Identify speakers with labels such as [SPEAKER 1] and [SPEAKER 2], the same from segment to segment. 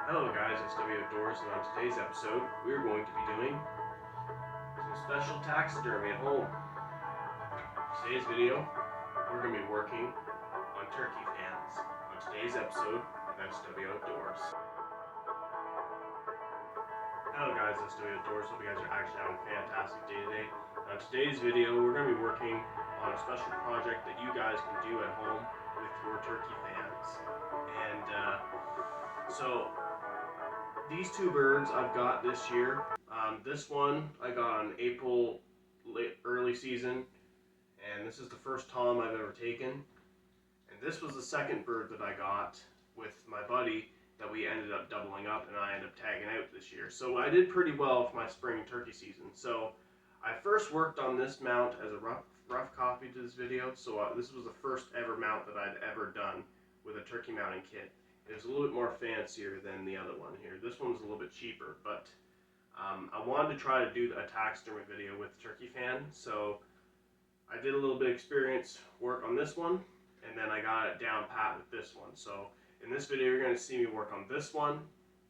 [SPEAKER 1] Hello guys, it's W Outdoors, and on today's episode, we're going to be doing some special taxidermy at home. Today's video, we're going to be working on turkey fans on today's episode of SW Outdoors. Hello guys, SW Outdoors. Hope you guys are actually having a fantastic day today. On today's video, we're going to be working on a special project that you guys can do at home with your turkey fans. And so these two birds I've got this year. This one I got on April early season, and this is the first tom I've ever taken. And this was the second bird that I got with my buddy that we ended up doubling up, and I ended up tagging out this year. So I did pretty well for my spring turkey season. So I first worked on this mount as a rough copy to this video. So this was the first ever mount that I'd ever done with a turkey mounting kit. It's a little bit more fancier than the other one here. This one's a little bit cheaper, but I wanted to try to do a taxidermy video with turkey fan, so I did a little bit of experience work on this one, and then I got it down pat with this one. So in this video, you're going to see me work on this one,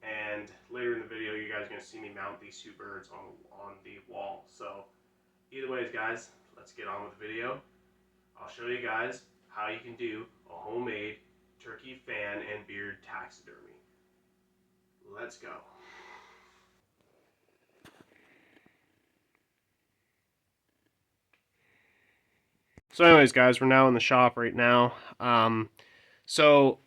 [SPEAKER 1] and later in the video, you guys are going to see me mount these two birds on the wall. So either ways, guys, let's get on with the video. I'll show you guys how you can do a homemade turkey fan and beard taxidermy. Let's go. So anyways, guys, we're now in the shop right now. So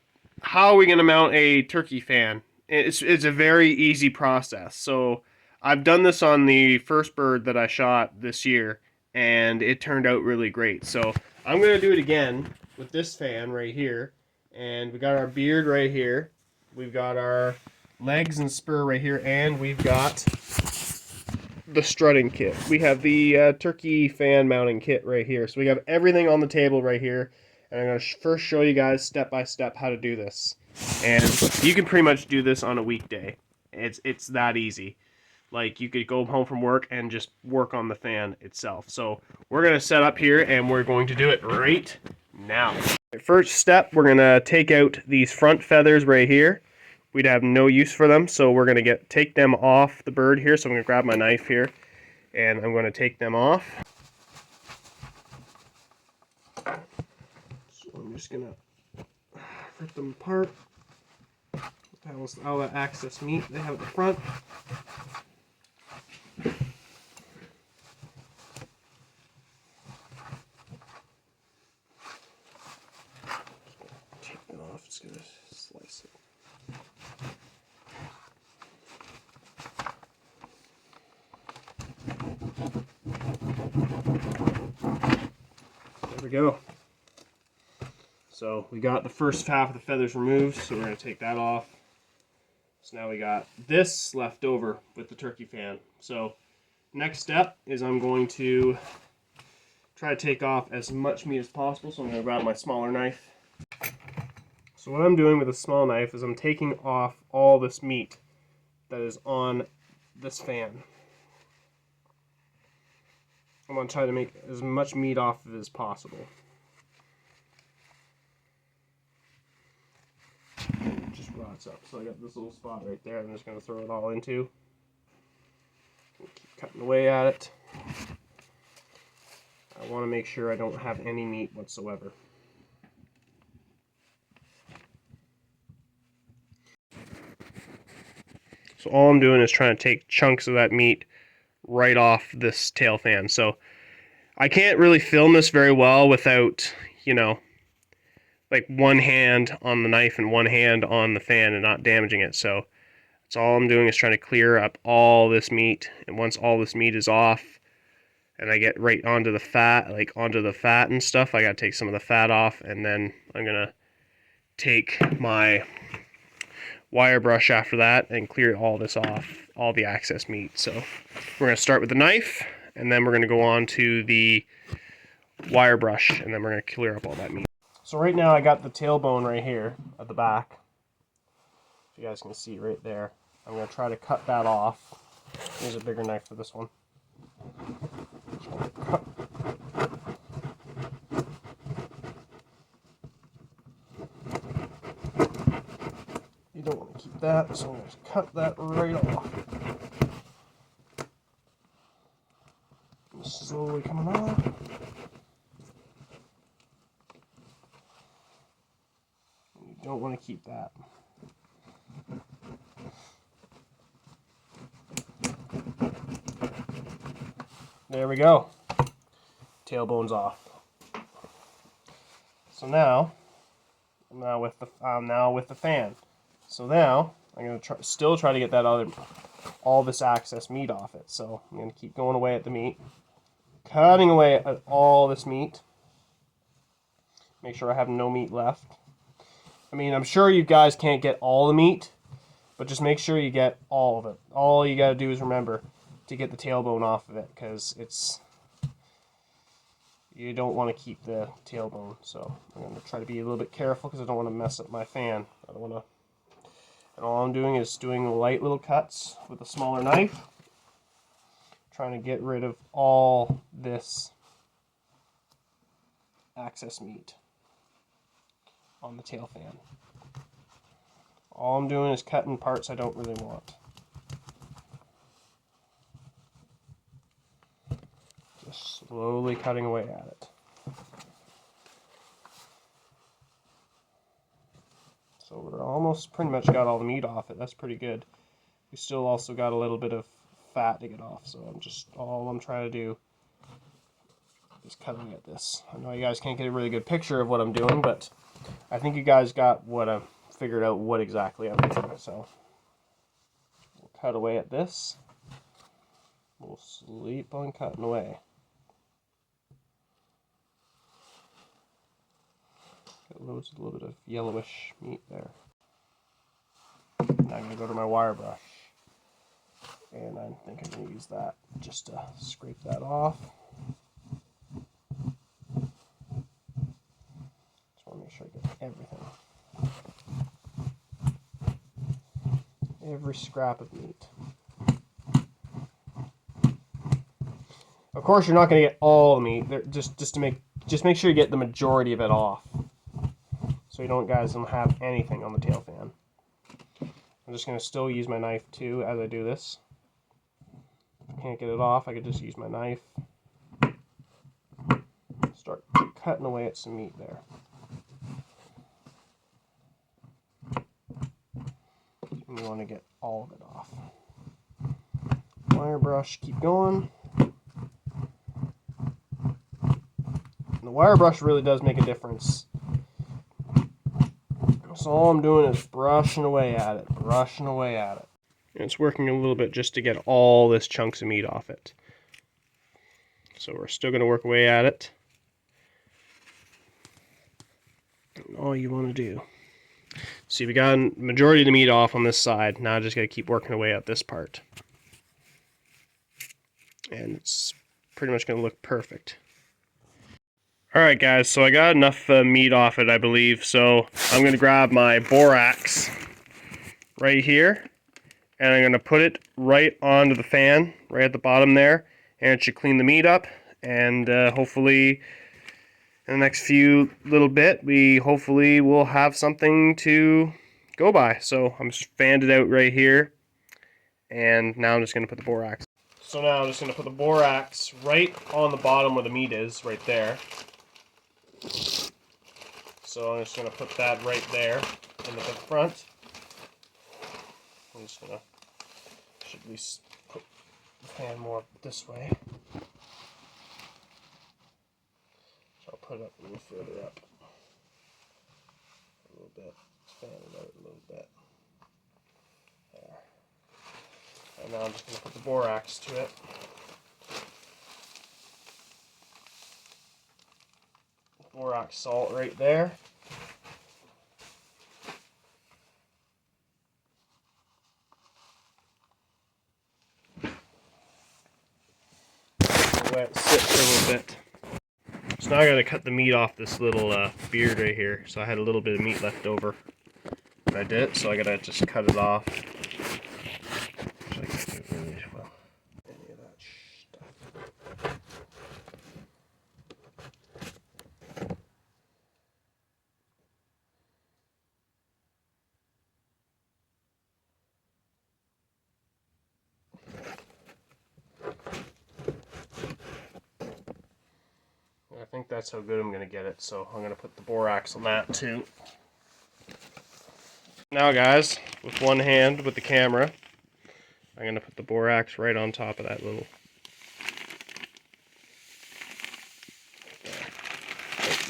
[SPEAKER 1] how are we going to mount a turkey fan? It's a very easy process. So I've done this on the first bird that I shot this year, and it turned out really great. So I'm going to do it again with this fan right here. And we got our beard right here. We've got our legs and spur right here, and we've got the strutting kit. We have the turkey fan mounting kit right here. So we have everything on the table right here. And I'm going to first show you guys step by step how to do this. And you can pretty much do this on a weekday. It's that easy. Like, you could go home from work and just work on the fan itself. So we're going to set up here, and we're going to do it right now. First step, we're going to take out these front feathers right here. We'd have no use for them, so we're going to take them off the bird here. So I'm going to grab my knife here, and I'm going to take them off. So I'm just going to rip them apart. That was all that excess meat they have at the front. Take it off, just going to slice it. There we go. So we got the first half of the feathers removed, so we're going to take that off. So now we got this left over with the turkey fan. So next step is I'm going to try to take off as much meat as possible. So I'm going to grab my smaller knife. So what I'm doing with a small knife is I'm taking off all this meat that is on this fan. I'm going to try to make as much meat off of it as possible. It just rots up. So I got this little spot right there I'm just going to throw it all into. Keep cutting away at it. I want to make sure I don't have any meat whatsoever. So all I'm doing is trying to take chunks of that meat right off this tail fan. So I can't really film this very well without, you know, like one hand on the knife and one hand on the fan and not damaging it. So that's all I'm doing is trying to clear up all this meat. And once all this meat is off and I get right onto the fat, like onto the fat and stuff, I gotta take some of the fat off, and then I'm gonna take my wire brush after that and clear all this off, all the excess meat. So we're going to start with the knife, and then we're going to go on to the wire brush, and then we're going to clear up all that meat. So right now I got the tailbone right here at the back. You guys can see right there. I'm going to try to cut that off. Use a bigger knife for this one. You don't want to keep that, so I'm going to cut that right off. Slowly coming off. You don't want to keep that. There we go. Tailbone's off. So now with the fan. So now I'm gonna still try to get all this excess meat off it. So I'm gonna keep going away at the meat, cutting away at all this meat. Make sure I have no meat left. I mean, I'm sure you guys can't get all the meat, but just make sure you get all of it. All you gotta do is remember to get the tailbone off of it, because you don't want to keep the tailbone. So I'm going to try to be a little bit careful because I don't want to mess up my fan. And all I'm doing is doing light little cuts with a smaller knife, trying to get rid of all this excess meat on the tail fan. All I'm doing is cutting parts I don't really want. Just slowly cutting away at it. So we're almost pretty much got all the meat off it. That's pretty good. We still also got a little bit of fat to get off. So all I'm trying to do is cut away at this. I know you guys can't get a really good picture of what I'm doing, but I think you guys got what I've figured out what exactly I'm doing. So we'll cut away at this. We'll sleep on cutting away. Got a little bit of yellowish meat there. Now I'm going to go to my wire brush, and I think I'm going to use that just to scrape that off. Just want to make sure I get everything. Every scrap of meat. Of course, you're not going to get all the meat. Just make sure you get the majority of it off, so you don't have anything on the tail fan. I'm just going to still use my knife too as I do this. If I can't get it off, I could just use my knife. Start cutting away at some meat there. And you want to get all of it off. Wire brush, keep going. And the wire brush really does make a difference. So all I'm doing is brushing away at it, brushing away at it. And it's working a little bit just to get all this chunks of meat off it. So we're still going to work away at it. And all you want to do. See, we got a majority of the meat off on this side. Now I just got to keep working away at this part. And it's pretty much going to look perfect. Alright guys, so I got enough meat off it, I believe, so I'm going to grab my borax right here, and I'm going to put it right onto the fan, right at the bottom there, and it should clean the meat up, and hopefully in the next few little bit, we hopefully will have something to go by. So I'm just fanned it out right here, and now I'm just going to put the borax. So now I'm just going to put the borax right on the bottom where the meat is, right there. So I'm just going to put that right there in the front. I'm just going to, should at least put the fan more this way. So I'll put it up a little further up. A little bit. Fan it out a little bit. There. And now I'm just going to put the borax to it. Borax salt right there. Let it sit for a little bit. So now I gotta cut the meat off this little beard right here. So I had a little bit of meat left over. And I did it, so I gotta just cut it off. So I can't do really well. Any of that stuff. think that's how good I'm going to get it, so I'm going to put the borax on that too. Now guys, with one hand with the camera, I'm going to put the borax right on top of that little...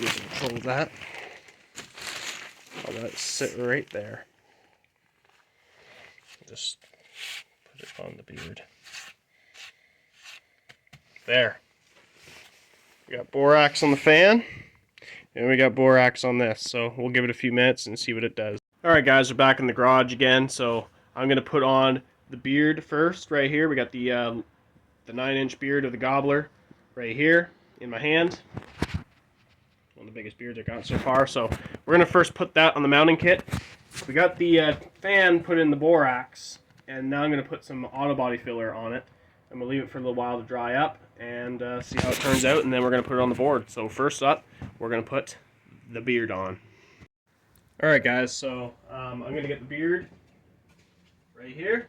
[SPEAKER 1] Lose control of that. I'll let it sit right there. Just put it on the beard. There. We got borax on the fan, and we got borax on this, so we'll give it a few minutes and see what it does. Alright guys, we're back in the garage again, so I'm going to put on the beard first, right here. We got the 9-inch beard of the gobbler right here in my hand. One of the biggest beards I got so far, so we're going to first put that on the mounting kit. We got the fan put in the borax, and now I'm going to put some auto body filler on it. I'm going to leave it for a little while to dry up and see how it turns out, and then we're going to put it on the board. So first up, we're going to put the beard on. Alright guys, so I'm going to get the beard right here.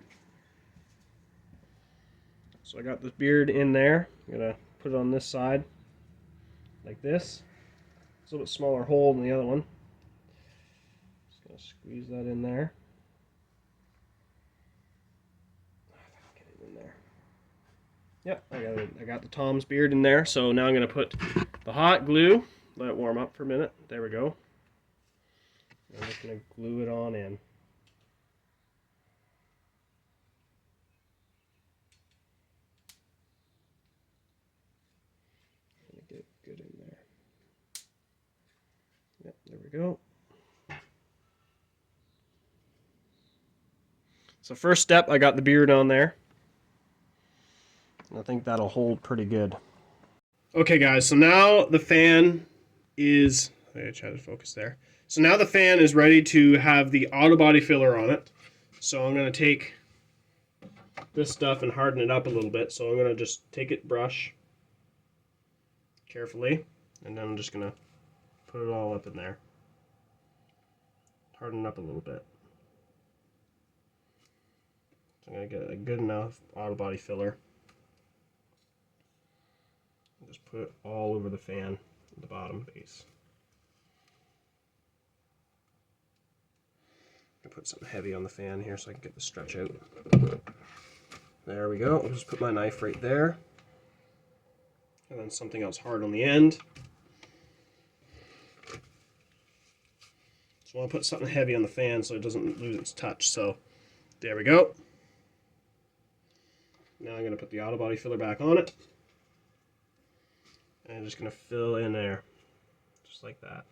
[SPEAKER 1] So I got this beard in there. I'm going to put it on this side like this. It's a little bit smaller hole than the other one. Just going to squeeze that in there. Get it in there. Yep, I got the Tom's beard in there. So now I'm going to put the hot glue. Let it warm up for a minute. There we go. I'm just going to glue it on in. Get it good in there. Yep, there we go. So first step, I got the beard on there. I think that'll hold pretty good. Okay guys, so now the fan is... I try to focus there. So now the fan is ready to have the auto body filler on it. So I'm going to take this stuff and harden it up a little bit. So I'm going to just take it, brush carefully, and then I'm just going to put it all up in there. Harden it up a little bit. So I'm going to get a good enough auto body filler. Just put it all over the fan at the bottom base. I put something heavy on the fan here so I can get the stretch out. There we go. I'll just put my knife right there. And then something else hard on the end. So I want to put something heavy on the fan so it doesn't lose its touch. So there we go. Now I'm going to put the auto body filler back on it. And I'm just going to fill in there. Just like that.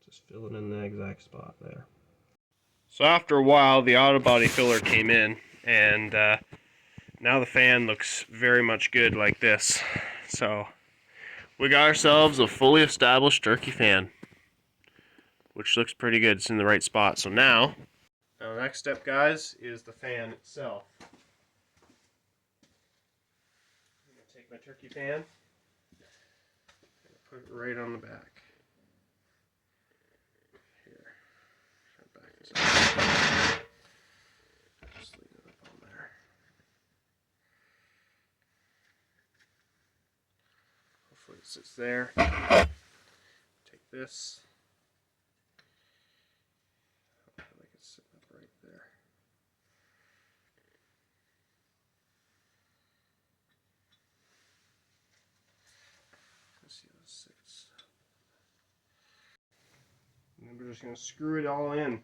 [SPEAKER 1] Just fill it in the exact spot there. So after a while, the auto body filler came in, and now the fan looks very much good like this. So we got ourselves a fully established turkey fan, which looks pretty good. It's in the right spot. So now the next step, guys, is the fan itself. I'm going to take my turkey fan and put it right on the back. Just leave it up on there. Hopefully it sits there. Take this. I feel like it's sitting up right there. Let's see how this sits. And then we're just going to screw it all in.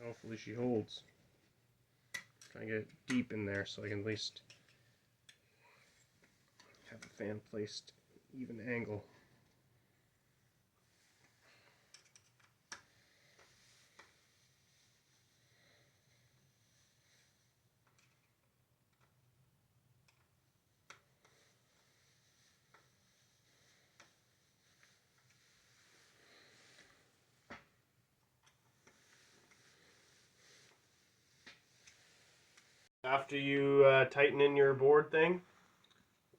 [SPEAKER 1] Hopefully she holds. Try and get it deep in there so I can at least have the fan placed even angle. After you tighten in your board thing,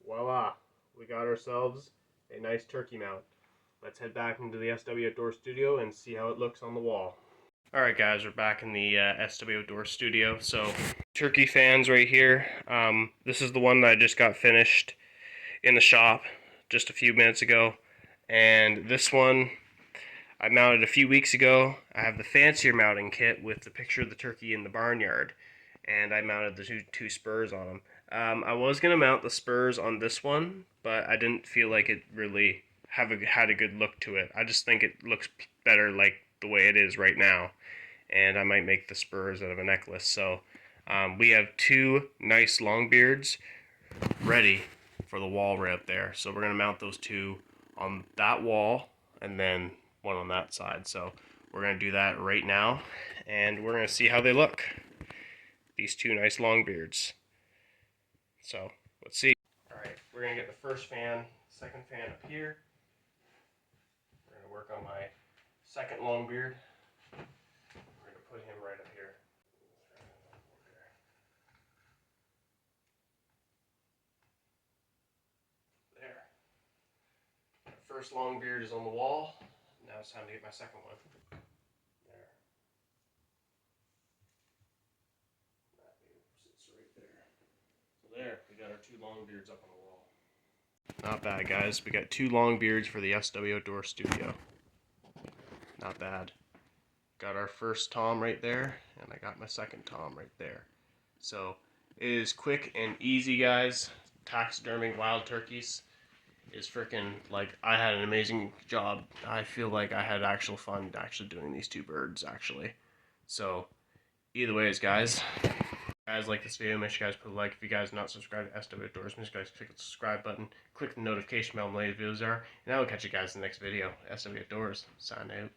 [SPEAKER 1] voila, we got ourselves a nice turkey mount. Let's head back into the SW Outdoor Studio and see how it looks on the wall. Alright guys, we're back in the SW Outdoor Studio. So turkey fans right here. This is the one that I just got finished in the shop just a few minutes ago, and this one I mounted a few weeks ago. I have the fancier mounting kit with the picture of the turkey in the barnyard, and I mounted the two spurs on them. I was gonna mount the spurs on this one, but I didn't feel like it really had a good look to it. I just think it looks better like the way it is right now, and I might make the spurs out of a necklace. So we have two nice long beards ready for the wall right up there. So we're gonna mount those two on that wall and then one on that side. So we're gonna do that right now, and we're gonna see how they look. These two nice long beards. So let's see. All right, we're gonna get the first fan, second fan up here. We're gonna work on my second long beard. We're gonna put him right up here. There. My first long beard is on the wall. Now it's time to get my second one. There. That sits right there. So there, we got our two long beards up on the wall. Not bad, guys. We got two long beards for the SW Outdoor Studio. Not bad. Got our first tom right there, and I got my second tom right there. So it is quick and easy, guys. Taxiderming wild turkeys is freaking, like, I had an amazing job. I feel like I had actual fun actually doing these two birds, actually. So either ways, guys. If you guys like this video, make sure you guys put a like. If you guys are not subscribed to SW Outdoors, make sure you guys click the subscribe button, click the notification bell when the latest videos are, and I will catch you guys in the next video. SW Outdoors, sign out.